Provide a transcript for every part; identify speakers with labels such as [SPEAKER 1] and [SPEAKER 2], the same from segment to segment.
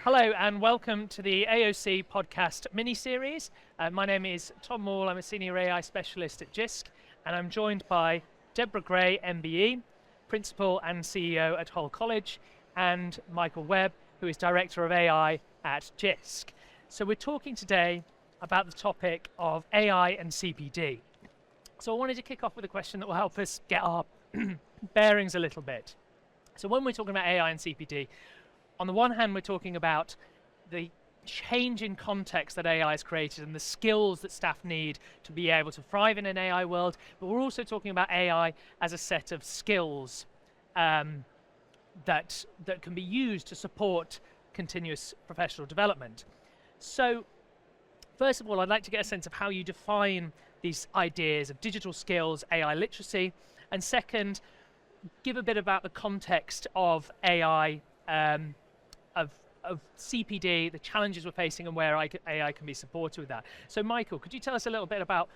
[SPEAKER 1] Hello and welcome to the AoC podcast mini-series. My name is Tom Moule, I'm a Senior AI Specialist at Jisc, and I'm joined by Debra Gray MBE, Principal and CEO at Hull College, and Michael Webb, who is Director of AI at Jisc. So we're talking today about the topic of AI and CPD. So I wanted to kick off with a question that will help us get our bearings a little bit. So when we're talking about AI and CPD, on the one hand, we're talking about the change in context that AI has created and the skills that staff need to be able to thrive in an AI world, but we're also talking about AI as a set of skills that can be used to support continuous professional development. So, first of all, I'd like to get a sense of how you define these ideas of digital skills, AI literacy, and second, give a bit about the context of AI, of CPD, the challenges we're facing and where AI can be supported with that. So Michael, could you tell us a little bit about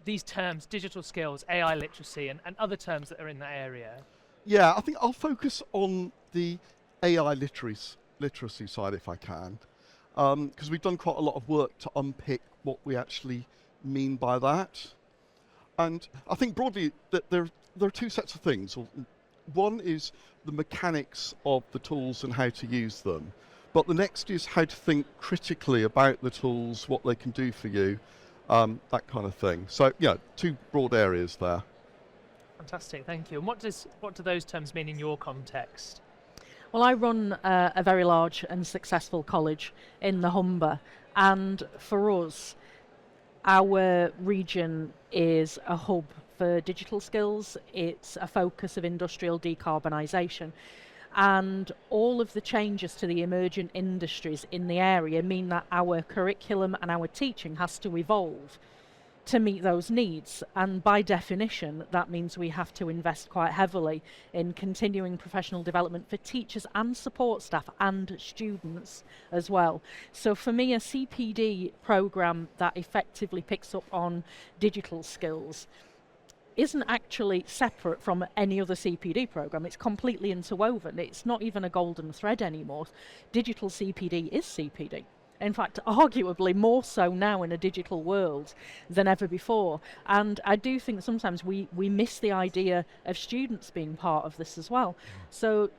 [SPEAKER 1] these terms, digital skills, AI literacy, and other terms that are in that area?
[SPEAKER 2] Yeah, I think I'll focus on the AI literacy side if I can, because we've done quite a lot of work to unpick what we actually mean by that. And I think broadly that there are two sets of things. One is the mechanics of the tools and how to use them. But the next is how to think critically about the tools, what they can do for you, that kind of thing. So yeah, two broad areas there.
[SPEAKER 1] Fantastic, thank you. And what do those terms mean in your context?
[SPEAKER 3] Well, I run a very large and successful college in the Humber, and for us, our region is a hub for digital skills. It's a focus of industrial decarbonisation. And all of the changes to the emergent industries in the area mean that our curriculum and our teaching has to evolve to meet those needs. And by definition, that means we have to invest quite heavily in continuing professional development for teachers and support staff and students as well. So for me, a CPD programme that effectively picks up on digital skills isn't actually separate from any other CPD programme. It's completely interwoven. It's not even a golden thread anymore. Digital CPD is CPD. In fact, arguably more so now in a digital world than ever before. And I do think sometimes we miss the idea of students being part of this as well. So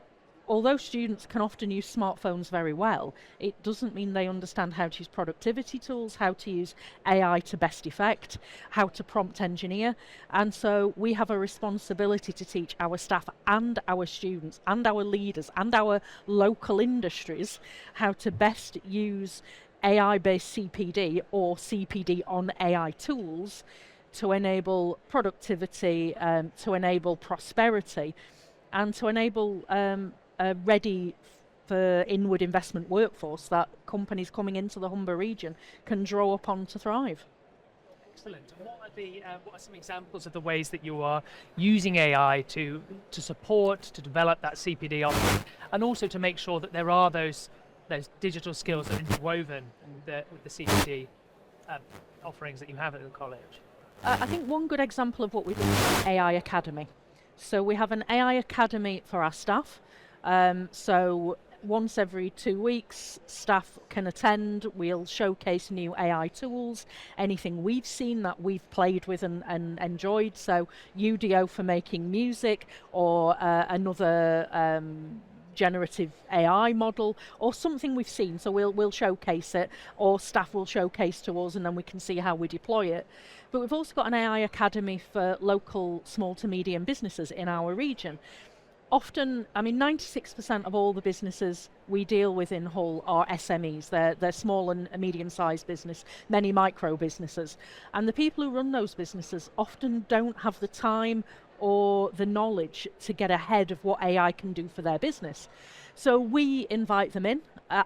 [SPEAKER 3] although students can often use smartphones very well, it doesn't mean they understand how to use productivity tools, how to use AI to best effect, how to prompt engineer. And so we have a responsibility to teach our staff and our students and our leaders and our local industries how to best use AI-based CPD or CPD on AI tools to enable productivity, to enable prosperity, and to enable a ready for inward investment workforce that companies coming into the Humber region can draw upon to thrive.
[SPEAKER 1] Excellent. And what are some examples of the ways that you are using AI to support, to develop that CPD offering, and also to make sure that there are those digital skills that are interwoven with the CPD offerings that you have at the college?
[SPEAKER 3] I think one good example of what we do is an AI Academy. So we have an AI Academy for our staff. So once every 2 weeks, staff can attend. We'll showcase new AI tools, anything we've seen that we've played with and enjoyed. So UDO for making music, or another generative AI model, or something we've seen. So we'll showcase it, or staff will showcase to us, and then we can see how we deploy it. But we've also got an AI Academy for local small to medium businesses in our region. Often, 96% of all the businesses we deal with in Hull are SMEs. They're small and medium-sized business, many micro businesses. And the people who run those businesses often don't have the time or the knowledge to get ahead of what AI can do for their business. So we invite them in.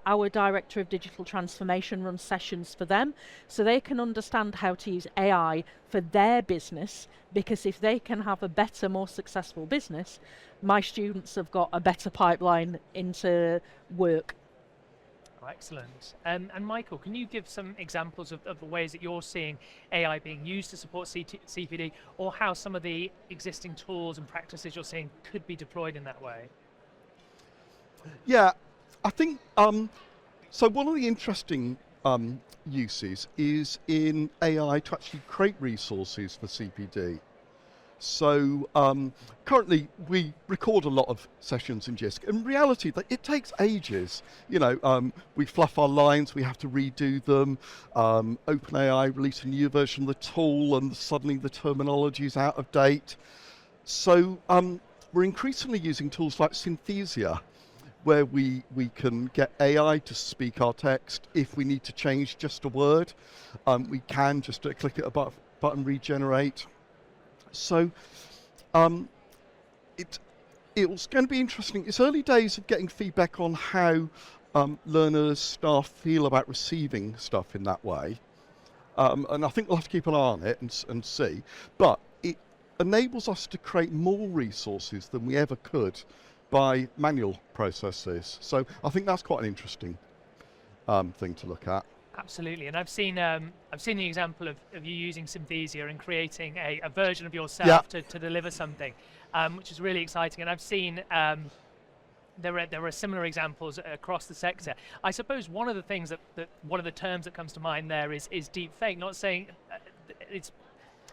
[SPEAKER 3] Our Director of Digital Transformation runs sessions for them so they can understand how to use AI for their business, because if they can have a better, more successful business, my students have got a better pipeline into work.
[SPEAKER 1] Oh, excellent. And Michael, can you give some examples of the ways that you're seeing AI being used to support CPD, or how some of the existing tools and practices you're seeing could be deployed in that way?
[SPEAKER 2] Yeah, I think So one of the interesting uses is in AI to actually create resources for CPD. So currently we record a lot of sessions in Jisc. In reality, it takes ages. We fluff our lines, we have to redo them. OpenAI released a new version of the tool and suddenly the terminology is out of date. So we're increasingly using tools like Synthesia, where we can get AI to speak our text. If we need to change just a word, we can just click a button, regenerate. So it's going to be interesting. It's early days of getting feedback on how learners, staff feel about receiving stuff in that way. And I think we'll have to keep an eye on it and see. But it enables us to create more resources than we ever could by manual processes. So I think that's quite an interesting thing to look at.
[SPEAKER 1] Absolutely, and I've seen the example of you using Synthesia and creating a version of yourself to deliver something, which is really exciting. And I've seen there are similar examples across the sector. I suppose one of the things that one of the terms that comes to mind there is deep fake. Not saying it's.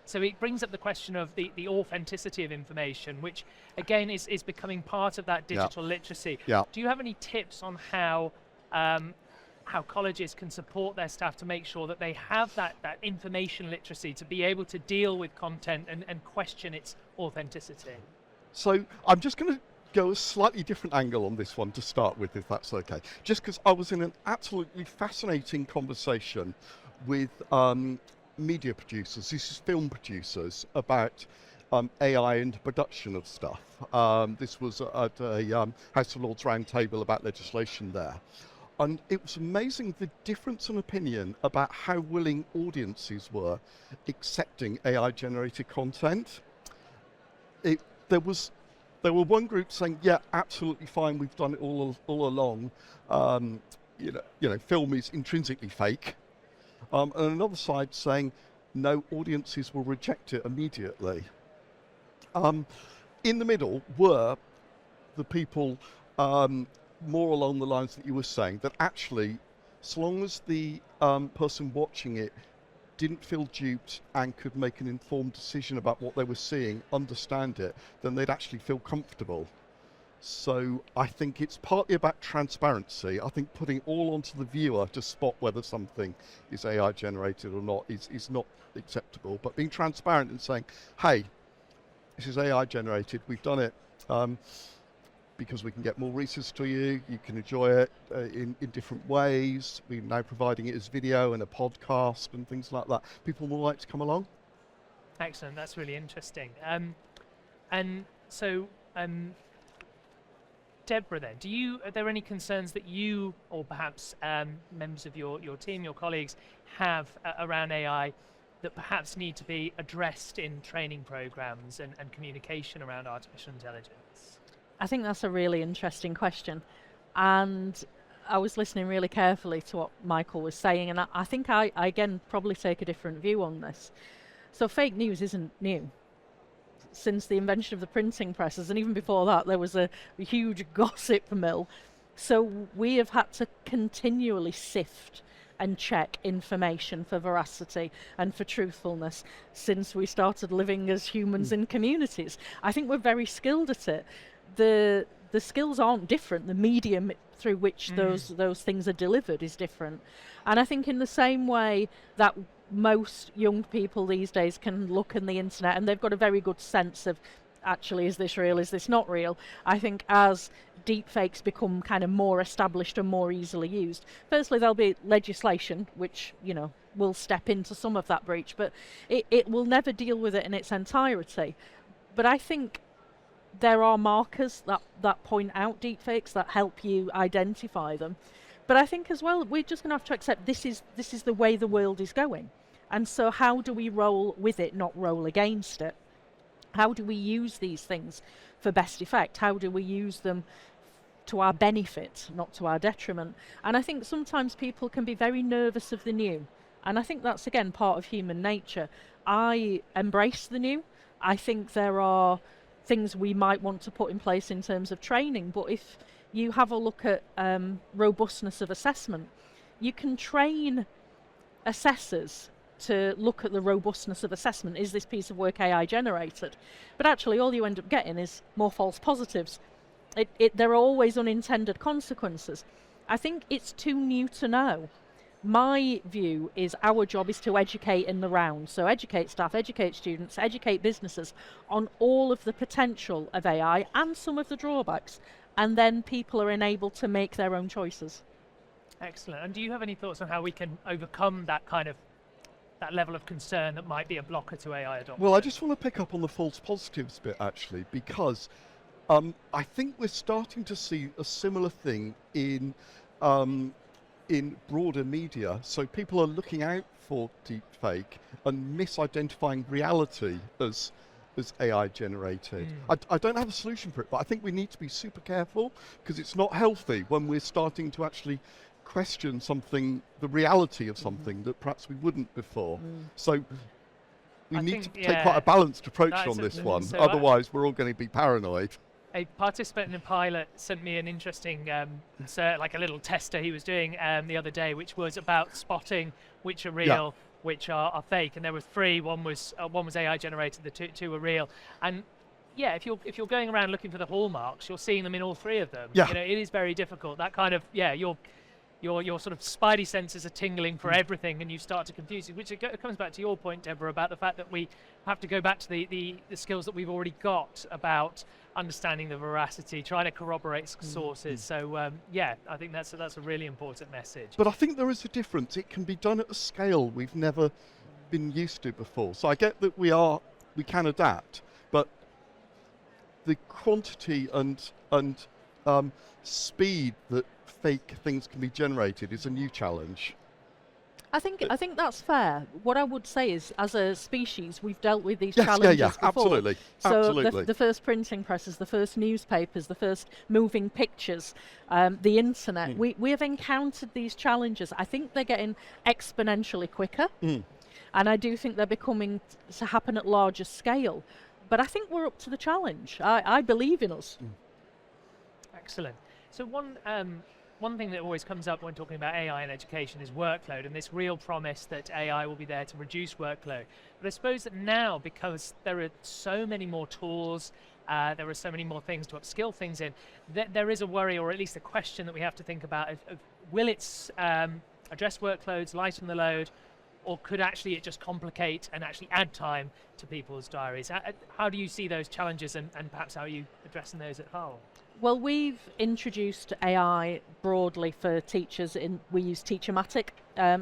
[SPEAKER 1] So it brings up the question of the authenticity of information, which again is becoming part of that digital literacy. Do you have any tips on how colleges can support their staff to make sure that they have that information literacy to be able to deal with content and question its authenticity?
[SPEAKER 2] So I'm just going to go a slightly different angle on this one to start with, if that's okay. Just because I was in an absolutely fascinating conversation with media producers, this is film producers, about AI and production of stuff. This was at a House of Lords round table about legislation there. And it was amazing the difference in opinion about how willing audiences were accepting AI-generated content. There were one group saying, yeah, absolutely fine, we've done it all along. Film is intrinsically fake. And another side saying, no, audiences will reject it immediately. In the middle were the people more along the lines that you were saying, that actually, as long as the person watching it didn't feel duped and could make an informed decision about what they were seeing, understand it, then they'd actually feel comfortable. So I think it's partly about transparency. I think putting all onto the viewer to spot whether something is AI generated or not is not acceptable. But being transparent and saying, hey, this is AI generated, we've done it because we can get more research to you, you can enjoy it in different ways. We're now providing it as video and a podcast and things like that. People will like to come along.
[SPEAKER 1] Excellent, that's really interesting. And so, Debra, then, are there any concerns that you, or perhaps members of your team, your colleagues, have around AI that perhaps need to be addressed in training programs and communication around artificial intelligence?
[SPEAKER 3] I think that's a really interesting question. And I was listening really carefully to what Michael was saying, and I think I again probably take a different view on this. So fake news isn't new. Since the invention of the printing presses, and even before that, there was a huge gossip mill. So we have had to continually sift and check information for veracity and for truthfulness since we started living as humans in communities. I think we're very skilled at it. The skills aren't different. The medium through which those things are delivered is different. And I think in the same way that most young people these days can look in the internet and they've got a very good sense of, actually, is this real, is this not real? I think as deepfakes become kind of more established and more easily used, firstly there'll be legislation which, will step into some of that breach, but it will never deal with it in its entirety. But I think there are markers that point out deepfakes, that help you identify them. But I think as well, we're just going to have to accept this is the way the world is going. And so how do we roll with it, not roll against it? How do we use these things for best effect? How do we use them to our benefit, not to our detriment? And I think sometimes people can be very nervous of the new. And I think that's, again, part of human nature. I embrace the new. I think there are things we might want to put in place in terms of training. But if you have a look at robustness of assessment, you can train assessors to look at the robustness of assessment. Is this piece of work AI generated? But actually all you end up getting is more false positives. There are always unintended consequences. I think it's too new to know. My view is our job is to educate in the round. So educate staff, educate students, educate businesses on all of the potential of AI and some of the drawbacks. And then people are enabled to make their own choices.
[SPEAKER 1] Excellent. And do you have any thoughts on how we can overcome that level of concern that might be a blocker to AI adoption?
[SPEAKER 2] Well, I just want to pick up on the false positives bit, actually, because I think we're starting to see a similar thing in broader media. So people are looking out for deepfake and misidentifying reality as AI generated. I don't have a solution for it, but I think we need to be super careful, because it's not healthy when we're starting to actually question something, the reality of something that perhaps we wouldn't before. So we need to take quite a balanced approach on this one,
[SPEAKER 1] so
[SPEAKER 2] otherwise we're all going to be paranoid.
[SPEAKER 1] A participant in a pilot sent me an interesting, like a little tester he was doing the other day, which was about spotting which are real, which are fake, and there were three. One was AI generated. The two were real. And yeah, if you're going around looking for the hallmarks, you're seeing them in all three of them.
[SPEAKER 2] Yeah.
[SPEAKER 1] You know, it is very difficult. That kind of your sort of spidey senses are tingling for everything, and you start to confuse it, which it comes back to your point, Deborah, about the fact that we have to go back to the skills that we've already got about understanding the veracity, trying to corroborate sources. So yeah, I think that's a really important message.
[SPEAKER 2] But I think there is a difference. It can be done at a scale we've never been used to before. So I get that we can adapt, but the quantity and speed that fake things can be generated is a new challenge.
[SPEAKER 3] I think that's fair. What I would say is, as a species, we've dealt with these challenges before.
[SPEAKER 2] Absolutely.
[SPEAKER 3] So
[SPEAKER 2] Absolutely.
[SPEAKER 3] The first printing presses, the first newspapers, the first moving pictures, the internet. We have encountered these challenges. I think they're getting exponentially quicker, and I do think they're becoming to happen at larger scale. But I think we're up to the challenge. I believe in us.
[SPEAKER 1] Excellent. So one thing that always comes up when talking about AI in education is workload, and this real promise that AI will be there to reduce workload. But I suppose that now, because there are so many more tools, there are so many more things to upskill things in, there is a worry, or at least a question that we have to think about of will it address workloads, lighten the load, or could actually it just complicate and actually add time to people's diaries? How do you see those challenges, and perhaps how are you addressing those at Hull?
[SPEAKER 3] Well, we've introduced AI broadly for teachers. We use Teachermatic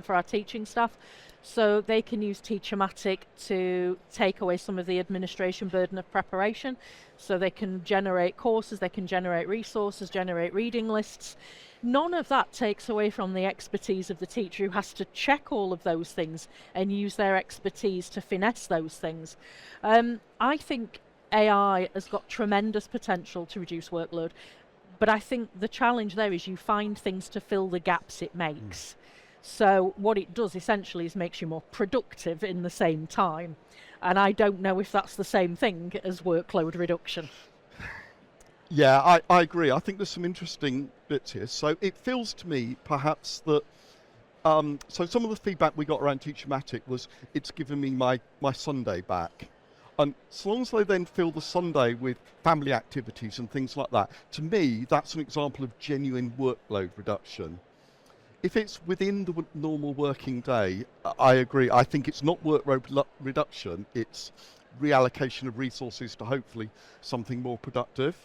[SPEAKER 3] for our teaching staff, so they can use Teachermatic to take away some of the administration burden of preparation. So they can generate courses, they can generate resources, generate reading lists. None of that takes away from the expertise of the teacher, who has to check all of those things and use their expertise to finesse those things. I think AI has got tremendous potential to reduce workload, but I think the challenge there is you find things to fill the gaps it makes. So what it does essentially is makes you more productive in the same time, and I don't know if that's the same thing as workload reduction.
[SPEAKER 2] Yeah, I agree. I think there's some interesting bits here. So it feels to me perhaps that so some of the feedback we got around Teachermatic was it's given me my Sunday back. And as long as they then fill the Sunday with family activities and things like that, to me, that's an example of genuine workload reduction. If it's within the normal working day, I agree. I think it's not workload reduction, it's reallocation of resources to hopefully something more productive.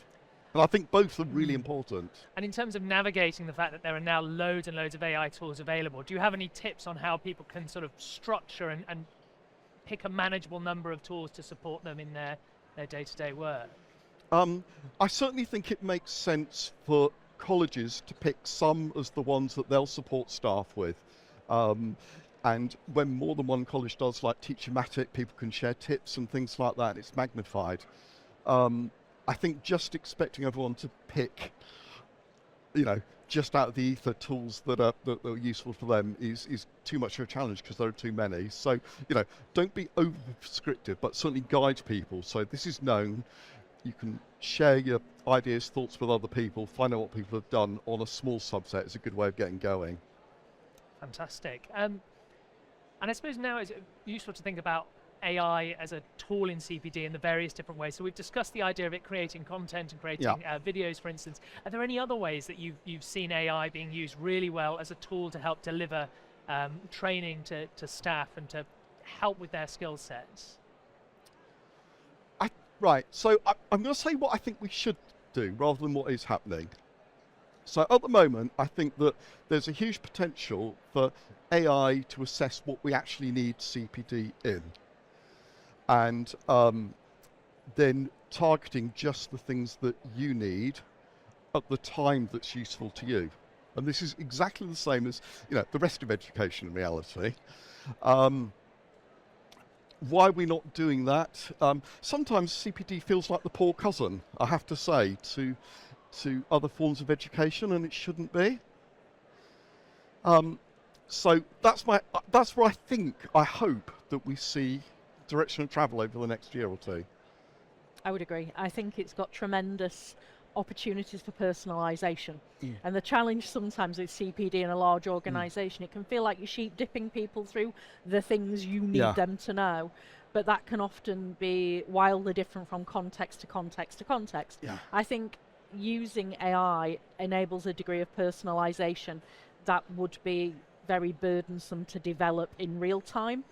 [SPEAKER 2] And I think both are really important.
[SPEAKER 1] And in terms of navigating the fact that there are now loads and loads of AI tools available, do you have any tips on how people can sort of structure and pick a manageable number of tools to support them in their day-to-day work?
[SPEAKER 2] I certainly think it makes sense for colleges to pick some as the ones that they'll support staff with. And when more than one college does, like Teachermatic, people can share tips and things like that. It's magnified. I think just expecting everyone to pick, just out of the ether tools that are useful for them is too much of a challenge, because there are too many. So, don't be over prescriptive, but certainly guide people. So this is known. you can share your ideas, thoughts with other people, find out what people have done on a small subset is a good way of getting going.
[SPEAKER 1] Fantastic. And I suppose now it's useful to think about AI as a tool in CPD in the various different ways. So we've discussed the idea of it creating content and creating videos, for instance. Are there any other ways that you've seen AI being used really well as a tool to help deliver training to staff and to help with their skill sets?
[SPEAKER 2] Right, so I'm going to say what I think we should do rather than what is happening. So at the moment, I think that there's a huge potential for AI to assess what we actually need CPD in. And then targeting just the things that you need at the time that's useful to you. And this is exactly the same as the rest of education in reality. Why are we not doing that? Sometimes CPD feels like the poor cousin, I have to say, to other forms of education, and it shouldn't be. So that's where I hope that we see direction of travel over the next year or two.
[SPEAKER 3] I would agree. I think it's got tremendous opportunities for personalisation. And the challenge sometimes with CPD in a large organisation, it can feel like you're sheep dipping people through the things you need them to know, but that can often be wildly different from context to context to context. I think using AI enables a degree of personalisation that would be very burdensome to develop in real time.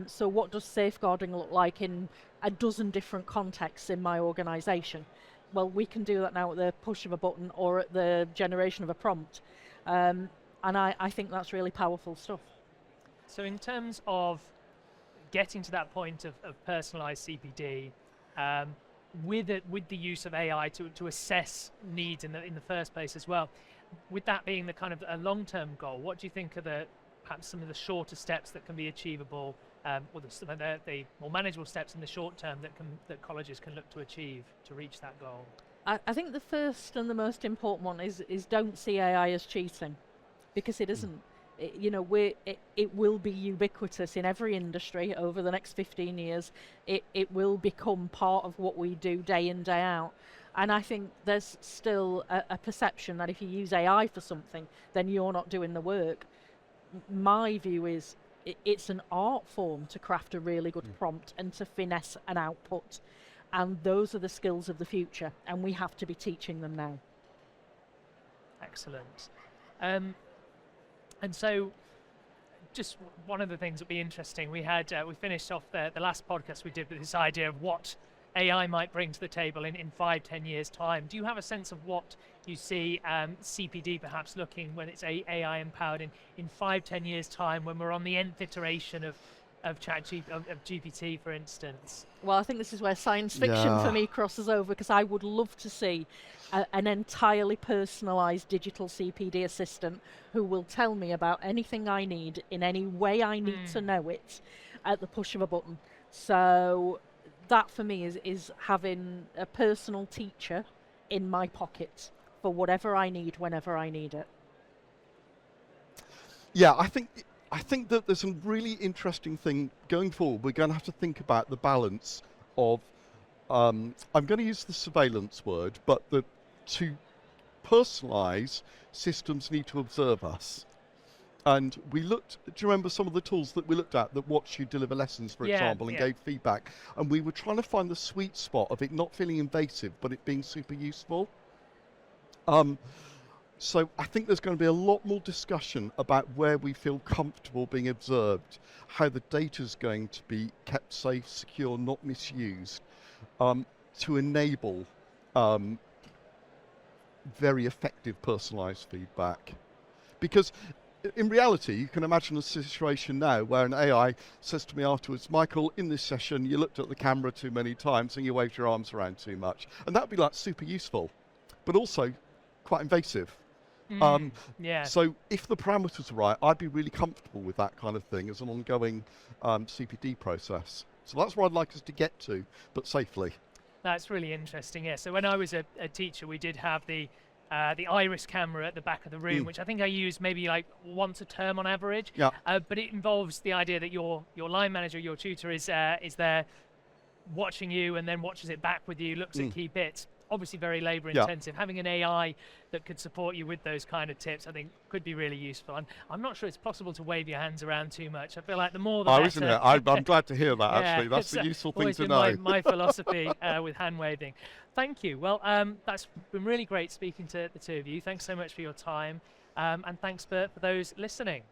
[SPEAKER 3] So what does safeguarding look like in a dozen different contexts in my organisation? Well, we can do that now at the push of a button or at the generation of a prompt. And I think that's really powerful stuff.
[SPEAKER 1] So in terms of getting to that point of personalised CPD, with the use of AI to assess needs in the first place as well, with that being the kind of a long-term goal, what do you think are perhaps some of the shorter steps that can be achievable, or the more manageable steps in the short term that colleges can look to achieve to reach that goal?
[SPEAKER 3] I think the first and the most important one is don't see AI as cheating, because it isn't. It will be ubiquitous in every industry over the next 15 years. It will become part of what we do day in, day out. And I think there's still a perception that if you use AI for something, then you're not doing the work. My view is it's an art form to craft a really good prompt and to finesse an output. And those are the skills of the future, and we have to be teaching them now.
[SPEAKER 1] Excellent. And so, just one of the things that would be interesting, we finished off the last podcast we did with this idea of what AI might bring to the table in 5-10 years' time. Do you have a sense of what you see CPD perhaps looking when it's AI empowered in 5-10 years' time, when we're on the nth iteration of GPT, for instance?
[SPEAKER 3] Well, I think this is where science fiction for me crosses over, because I would love to see an entirely personalised digital CPD assistant who will tell me about anything I need in any way I need to know it at the push of a button. So that for me is having a personal teacher in my pocket for whatever I need whenever I need it.
[SPEAKER 2] Yeah, I think that there's some really interesting thing going forward. We're going to have to think about the balance of, I'm going to use the surveillance word, but to personalise, systems need to observe us. And do you remember some of the tools that we looked at that watched you deliver lessons, for example, and gave feedback? And we were trying to find the sweet spot of it not feeling invasive, but it being super useful. So I think there's going to be a lot more discussion about where we feel comfortable being observed, how the data's going to be kept safe, secure, not misused, to enable very effective personalised feedback. Because in reality, you can imagine a situation now where an AI says to me afterwards, Michael, in this session, you looked at the camera too many times and you waved your arms around too much. And that would be like super useful, but also quite invasive. So if the parameters are right, I'd be really comfortable with that kind of thing as an ongoing CPD process. So that's where I'd like us to get to, but safely.
[SPEAKER 1] That's really interesting, yeah. So when I was a teacher, we did have the iris camera at the back of the room, which I think I use maybe like once a term on average. But it involves the idea that your line manager, your tutor is there watching you and then watches it back with you, looks at key bits. Obviously very labor
[SPEAKER 2] Yeah.
[SPEAKER 1] intensive. Having an AI that could support you with those kind of tips, I think could be really useful. And I'm not sure it's possible to wave your hands around too much. I feel like the more the better.
[SPEAKER 2] Isn't it? I'm glad to hear that,
[SPEAKER 1] Yeah,
[SPEAKER 2] actually. That's
[SPEAKER 1] it's,
[SPEAKER 2] a useful thing
[SPEAKER 1] always
[SPEAKER 2] to
[SPEAKER 1] been
[SPEAKER 2] know.
[SPEAKER 1] my philosophy with hand waving. Thank you. Well, that's been really great speaking to the two of you. Thanks so much for your time. And thanks for those listening.